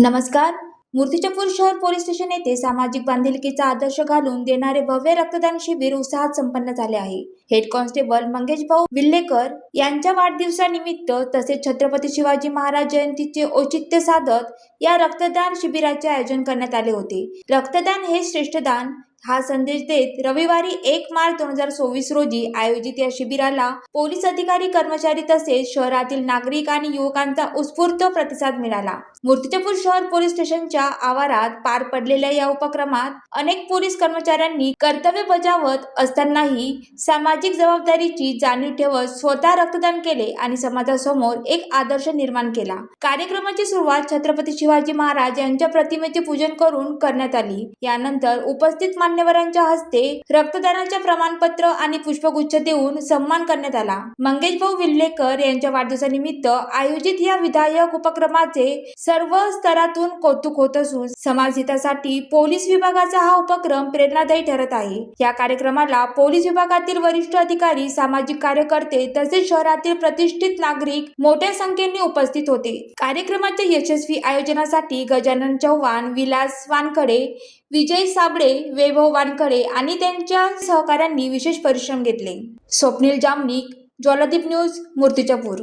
नमस्कार. मूर्तिजापूर शहर police station येथे सामाजिक बांधिलकीचा आदर्श घालून देणारे भव्य रक्तदान शिबिर उत्साहात संपन्न झाले आहे. हेड कॉन्स्टेबल मंगेश भाऊ विल्हेकर यांच्या वाढदिवसानिमित्त तसेच छत्रपती शिवाजी महाराज जयंतीचे औचित्य साधत या रक्तदान शिबिराचे आयोजन करण्यात आले होते. रक्तदान हे श्रेष्ठदान हा संदेश देत रविवारी 1 मार्च 2024 रोजी आयोजित या शिबिराला पोलीस अधिकारी, कर्मचारी तसेच शहरातील नागरिक आणि युवकांचा उत्स्फूर्त प्रतिसाद मिळाला. मूर्तिजापूर शहर पोलीस स्टेशनच्या आवारात पार पडलेल्या या उपक्रमात अनेक पोलीस कर्मचाऱ्यांनी कर्तव्य बजावत असतानाही सामाजिक जबाबदारीची जाणीव ठेवत स्वतः रक्तदान केले आणि समाजासमोर एक आदर्श निर्माण केला. कार्यक्रमाची सुरुवात छत्रपती शिवाजी महाराज यांच्या प्रतिमेचे पूजन करून करण्यात आली. यानंतर उपस्थित मान्यवरांच्या हस्ते रक्तदानाच्या प्रमाणपत्र आणि पुष्पगुच्छ देऊन सन्मान करण्यात आला. मंगेश भाऊ विल्हेकर यांच्या वाढदिवसानिमित्त आयोजित या विधायक उपक्रमाचे सर्व स्तरातून कौतुक होत असून समाजहितासाठी पोलीस विभागाचा हा उपक्रम प्रेरणादायी ठरत आहे. या कार्यक्रमाला पोलीस विभागातील वरिष्ठ अधिकारी, सामाजिक कार्यकर्ते तसेच शहरातील प्रतिष्ठित नागरिक मोठ्या संख्येने उपस्थित होते. कार्यक्रमाच्या यशस्वी आयोजनासाठी गजानन चव्हाण, विलास वानखडे, विजय साबळे, वैभव वानखडे आणि त्यांच्या सहकाऱ्यांनी विशेष परिश्रम घेतले. स्वप्नील जामनिक, ज्वालादीप न्यूज, मूर्तिजापूर.